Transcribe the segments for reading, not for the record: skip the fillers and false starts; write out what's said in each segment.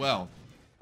Well,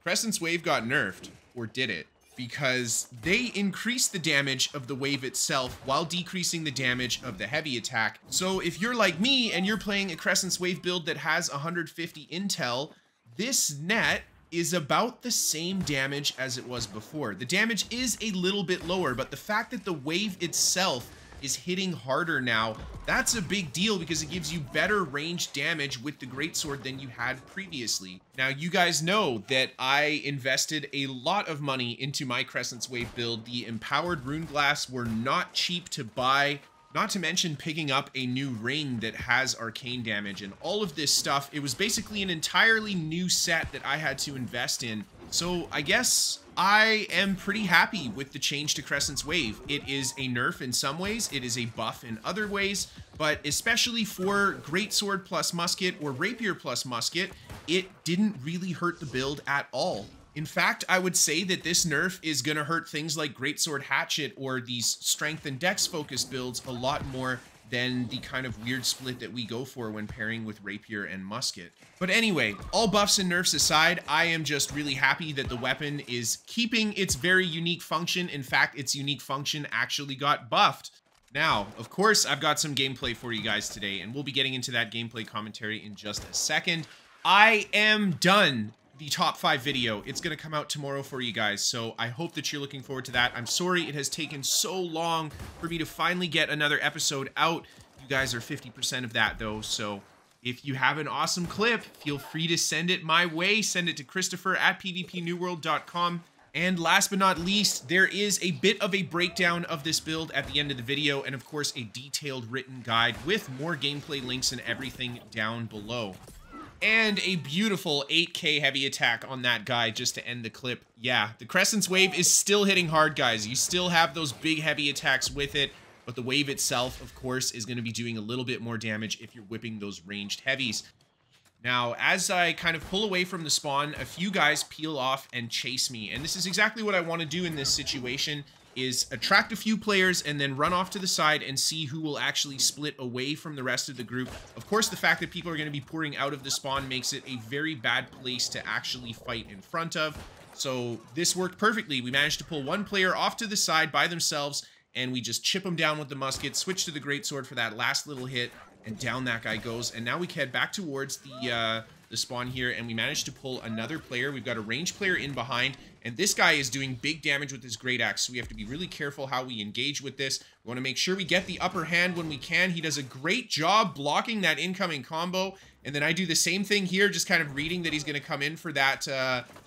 Crescent's wave got nerfed, or did it? Because they increased the damage of the wave itself while decreasing the damage of the heavy attack. So if you're like me and you're playing a Crescent's wave build that has 150 intel, this net is about the same damage as it was before. The damage is a little bit lower, but the fact that the wave itself is hitting harder now, that's a big deal because it gives you better range damage with the greatsword than you had previously. Now, you guys know that I invested a lot of money into my Crescent's Wave build. The empowered rune glass were not cheap to buy, not to mention picking up a new ring that has arcane damage and all of this stuff. It was basically an entirely new set that I had to invest in. So I guess I am pretty happy with the change to Crescent's Wave. It is a nerf in some ways, it is a buff in other ways, but especially for Greatsword plus Musket or Rapier plus Musket, it didn't really hurt the build at all. In fact, I would say that this nerf is going to hurt things like Greatsword Hatchet or these strength and dex focused builds a lot more than the kind of weird split that we go for when pairing with Rapier and Musket. But anyway, all buffs and nerfs aside, I am just really happy that the weapon is keeping its very unique function. In fact, its unique function actually got buffed. Now, of course, I've got some gameplay for you guys today, and we'll be getting into that gameplay commentary in just a second. I am done the top 5 video. It's going to come out tomorrow for you guys, so I hope that you're looking forward to that. I'm sorry it has taken so long for me to finally get another episode out. You guys are 50% of that though, so if you have an awesome clip, feel free to send it my way. Send it to Kristofer at pvpnewworld.com. And last but not least, there is a bit of a breakdown of this build at the end of the video, and of course a detailed written guide with more gameplay links and everything down below. And a beautiful 8k heavy attack on that guy just to end the clip. Yeah, the Crescent's Wave is still hitting hard, guys. You still have those big heavy attacks with it, but the wave itself, of course, is going to be doing a little bit more damage if you're whipping those ranged heavies. Now, as I kind of pull away from the spawn, a few guys peel off and chase me. And this is exactly what I want to do in this situation, is attract a few players and then run off to the side and see who will actually split away from the rest of the group. Of course, the fact that people are going to be pouring out of the spawn makes it a very bad place to actually fight in front of. So this worked perfectly. We managed to pull one player off to the side by themselves, and we just chip them down with the musket, switch to the greatsword for that last little hit, and down that guy goes. And now we head back towards the spawn here, and we managed to pull another player. We've got a ranged player in behind, and this guy is doing big damage with his great axe, so we have to be really careful how we engage with this. We want to make sure we get the upper hand when we can. He does a great job blocking that incoming combo, and then I do the same thing here, just kind of reading that he's going to come in for that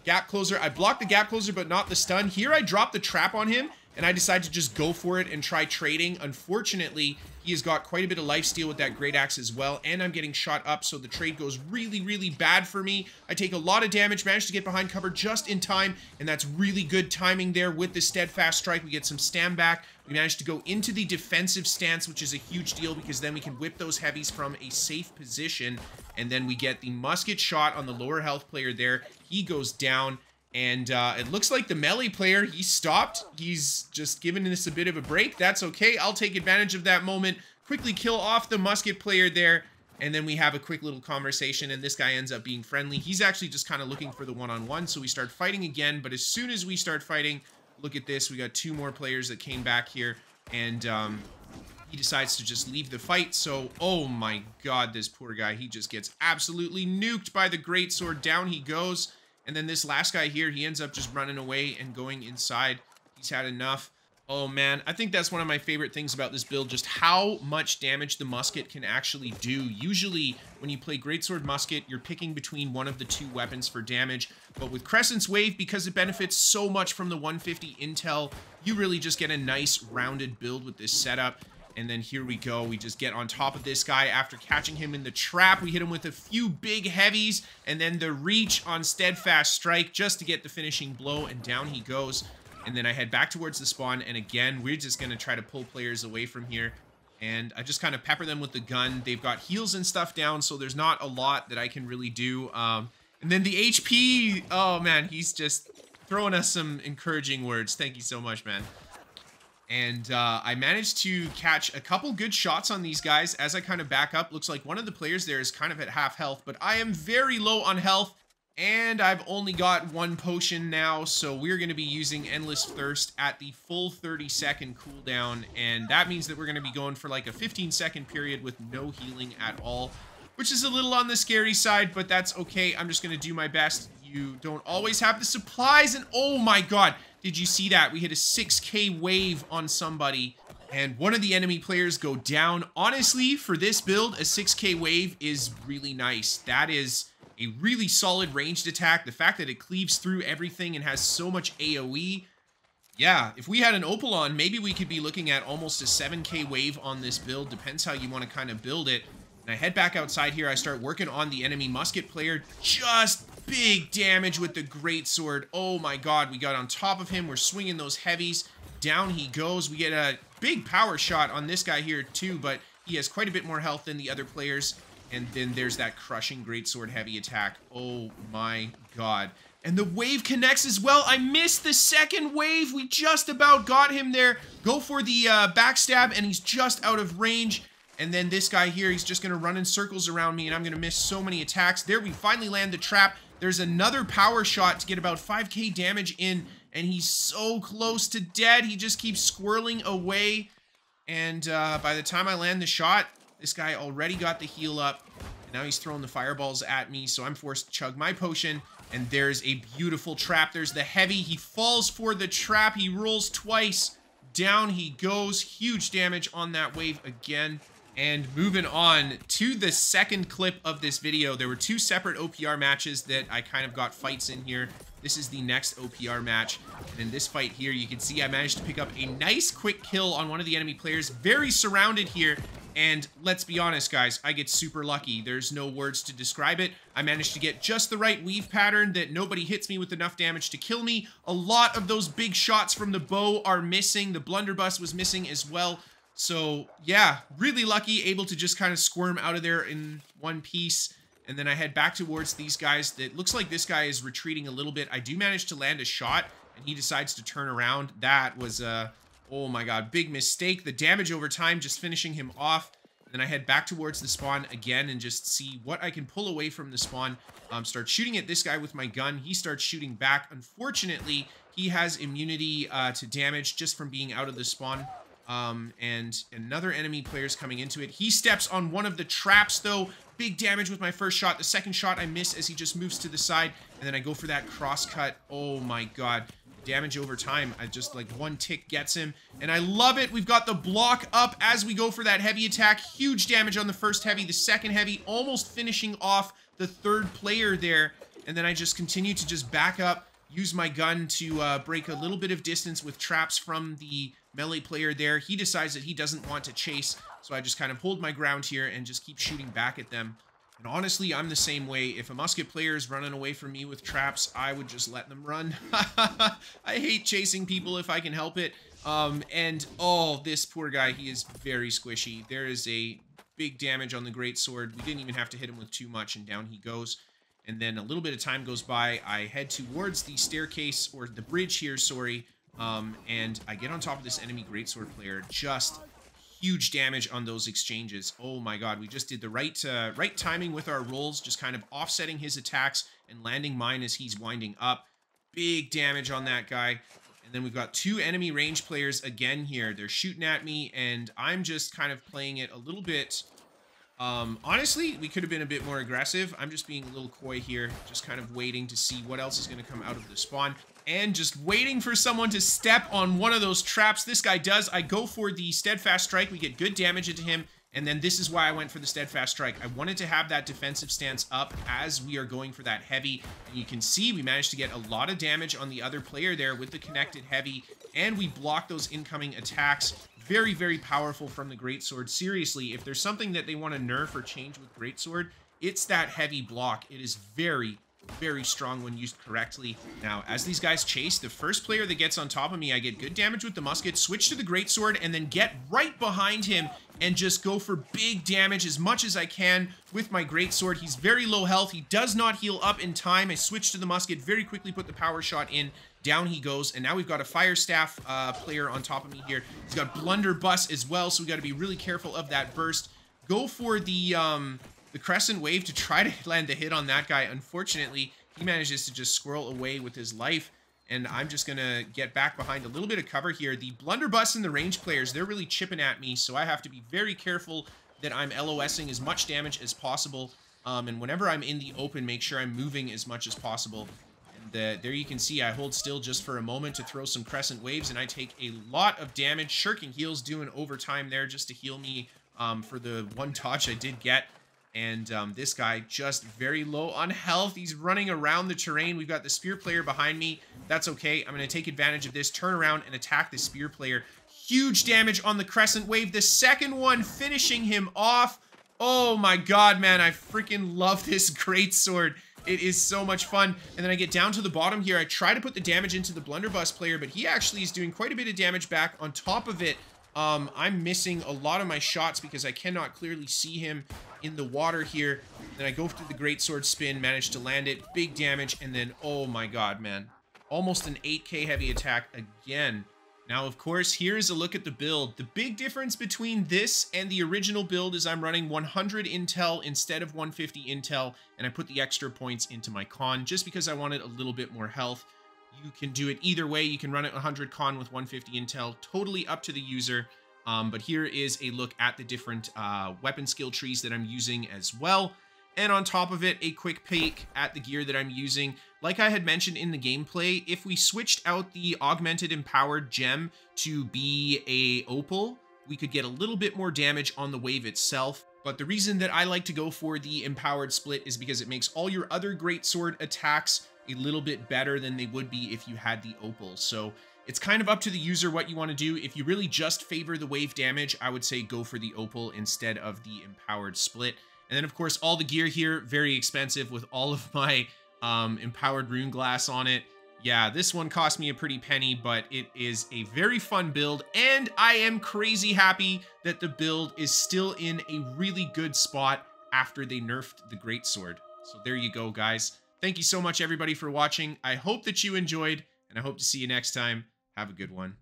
gap closer. I blocked the gap closer, but not the stun. Here I dropped the trap on him, and I decided to just go for it and try trading. Unfortunately, he has got quite a bit of lifesteal with that great axe as well, and I'm getting shot up, so the trade goes really, really bad for me. I take a lot of damage, managed to get behind cover just in time, and that's really good timing there with the steadfast strike. We get some stam back. We managed to go into the defensive stance, which is a huge deal because then we can whip those heavies from a safe position, and then we get the musket shot on the lower health player there. He goes down. And it looks like the melee player, he stopped. He's just giving us a bit of a break. That's okay. I'll take advantage of that moment. Quickly kill off the musket player there. And then we have a quick little conversation. And this guy ends up being friendly. He's actually just kind of looking for the one-on-one. So we start fighting again. But as soon as we start fighting, look at this. We got 2 more players that came back here. And he decides to just leave the fight. So, oh my god, this poor guy. He just gets absolutely nuked by the greatsword. Down he goes. And then this last guy here, he ends up just running away and going inside. He's had enough. Oh man, I think that's one of my favorite things about this build, just how much damage the musket can actually do. Usually, when you play Greatsword Musket, you're picking between one of the 2 weapons for damage. But with Crescent's Wave, because it benefits so much from the 150 intel, you really just get a nice rounded build with this setup. And then here we go. We just get on top of this guy after catching him in the trap. We hit him with a few big heavies and then the reach on Steadfast Strike just to get the finishing blow, and down he goes. And then I head back towards the spawn, and again, we're just going to try to pull players away from here. And I just kind of pepper them with the gun. They've got heals and stuff down, so there's not a lot that I can really do. And then the HP, oh man, he's just throwing us some encouraging words. Thank you so much, man. And I managed to catch a couple good shots on these guys as I kind of back up. Looks like one of the players there is kind of at half health, but I am very low on health. And I've only got one potion now, so we're going to be using Endless Thirst at the full 30-second cooldown, and that means that we're going to be going for like a 15-second period with no healing at all, which is a little on the scary side, but that's okay. I'm just going to do my best. You don't always have the supplies, and oh my god, did you see that? We hit a 6k wave on somebody, and one of the enemy players go down. Honestly, for this build, a 6k wave is really nice. That is a really solid ranged attack. The fact that it cleaves through everything and has so much AoE. Yeah, if we had an Opal on, maybe we could be looking at almost a 7k wave on this build. Depends how you want to kind of build it. And I head back outside here. I start working on the enemy musket player. Just big damage with the greatsword. Oh my god, we got on top of him. We're swinging those heavies. Down he goes. We get a big power shot on this guy here too, but he has quite a bit more health than the other players. And then there's that crushing greatsword heavy attack. Oh my god. And the wave connects as well. I missed the second wave. We just about got him there. Go for the backstab, and he's just out of range. And then this guy here, he's just going to run in circles around me, and I'm going to miss so many attacks. There, we finally land the trap. There's another power shot to get about 5k damage in, and he's so close to dead. He just keeps squirreling away. And by the time I land the shot, this guy already got the heal up, and now he's throwing the fireballs at me, so I'm forced to chug my potion, and there's a beautiful trap. There's the heavy. He falls for the trap. He rolls twice. Down he goes. Huge damage on that wave again. And moving on to the second clip of this video, there were two separate OPR matches that I kind of got fights in here. This is the next OPR match. And in this fight here, you can see I managed to pick up a nice quick kill on one of the enemy players. Very surrounded here. And let's be honest, guys, I get super lucky. There's no words to describe it. I managed to get just the right weave pattern that nobody hits me with enough damage to kill me. A lot of those big shots from the bow are missing. The blunderbuss was missing as well. So yeah, really lucky, able to just kind of squirm out of there in one piece. And then I head back towards these guys. It looks like this guy is retreating a little bit. I do manage to land a shot, and he decides to turn around. That was oh my god, big mistake. The damage over time just finishing him off. Then I head back towards the spawn again and just see what I can pull away from the spawn. Start shooting at this guy with my gun. He starts shooting back. Unfortunately, he has immunity to damage just from being out of the spawn. And another enemy player's coming into it. He steps on one of the traps though. Big damage with my first shot. The second shot I miss as he just moves to the side. And then I go for that cross cut. Oh my god. Damage over time. I just like one tick gets him. And I love it. We've got the block up as we go for that heavy attack. Huge damage on the first heavy. The second heavy almost finishing off the third player there. And then I just continue to just back up. Use my gun to break a little bit of distance with traps from the melee player there. He decides that he doesn't want to chase, so I just kind of hold my ground here and just keep shooting back at them. And honestly, I'm the same way. If a musket player is running away from me with traps, I would just let them run. I hate chasing people if I can help it. And oh, this poor guy, he is very squishy. There is a big damage on the greatsword. We didn't even have to hit him with too much, and down he goes. And then a little bit of time goes by. I head towards the staircase, or the bridge here, sorry. And I get on top of this enemy greatsword player. Just huge damage on those exchanges. Oh my god, we just did the right timing with our rolls, just kind of offsetting his attacks and landing mine as he's winding up. Big damage on that guy. And then we've got two enemy range players again here. They're shooting at me, and I'm just kind of playing it a little bit. Honestly, we could have been a bit more aggressive. I'm just being a little coy here, just kind of waiting to see what else is going to come out of the spawn. And just waiting for someone to step on one of those traps. This guy does. I go for the steadfast strike. We get good damage into him. And then this is why I went for the steadfast strike. I wanted to have that defensive stance up as we are going for that heavy. And you can see we managed to get a lot of damage on the other player there with the connected heavy. And we blocked those incoming attacks. Very, very powerful from the greatsword. Seriously, if there's something that they want to nerf or change with greatsword, it's that heavy block. It is very, very strong when used correctly. Now, as these guys chase, the first player that gets on top of me, I get good damage with the musket, switch to the greatsword, and then get right behind him and just go for big damage as much as I can with my greatsword. He's very low health. He does not heal up in time. I switch to the musket, very quickly put the power shot in. Down he goes, and now we've got a fire staff player on top of me here. He's got blunderbuss as well, so we got to be really careful of that burst. Go for the Crescent wave to try to land the hit on that guy. Unfortunately, He manages to just squirrel away with his life. And I'm just going to get back behind a little bit of cover here. The blunderbuss and the range players, they're really chipping at me. So I have to be very careful that I'm LOSing as much damage as possible. And whenever I'm in the open, make sure I'm moving as much as possible. And there you can see I hold still just for a moment to throw some Crescent waves. And I take a lot of damage. Shirking heals doing overtime there just to heal me for the one dodge I did get. And this guy just very low on health. He's running around the terrain. We've got the spear player behind me. That's okay. I'm going to take advantage of this, turn around, and attack the spear player. Huge damage on the Crescent wave. The second one finishing him off. Oh my god, man. I freaking love this greatsword. It is so much fun. And then I get down to the bottom here. I try to put the damage into the blunderbuss player, but he actually is doing quite a bit of damage back. On top of it, I'm missing a lot of my shots because I cannot clearly see him in the water here. Then I go through the greatsword spin, manage to land it, big damage, and then, oh my god, man. Almost an 8k heavy attack again. Now, of course, here's a look at the build. The big difference between this and the original build is I'm running 100 intel instead of 150 intel, and I put the extra points into my con just because I wanted a little bit more health. You can do it either way. You can run it 100 con with 150 intel, totally up to the user. But here is a look at the different weapon skill trees that I'm using as well. And on top of it, a quick peek at the gear that I'm using. Like I had mentioned in the gameplay, if we switched out the augmented empowered gem to be a opal, we could get a little bit more damage on the wave itself. But the reason that I like to go for the empowered split is because it makes all your other greatsword attacks a little bit better than they would be if you had the opal. So it's kind of up to the user what you want to do. If you really just favor the wave damage, I would say go for the opal instead of the empowered split. And then, of course, all the gear here, very expensive with all of my empowered rune glass on it. Yeah, this one cost me a pretty penny, but it is a very fun build. And I am crazy happy that the build is still in a really good spot after they nerfed the greatsword. So there you go, guys. Thank you so much, everybody, for watching. I hope that you enjoyed, and I hope to see you next time. Have a good one.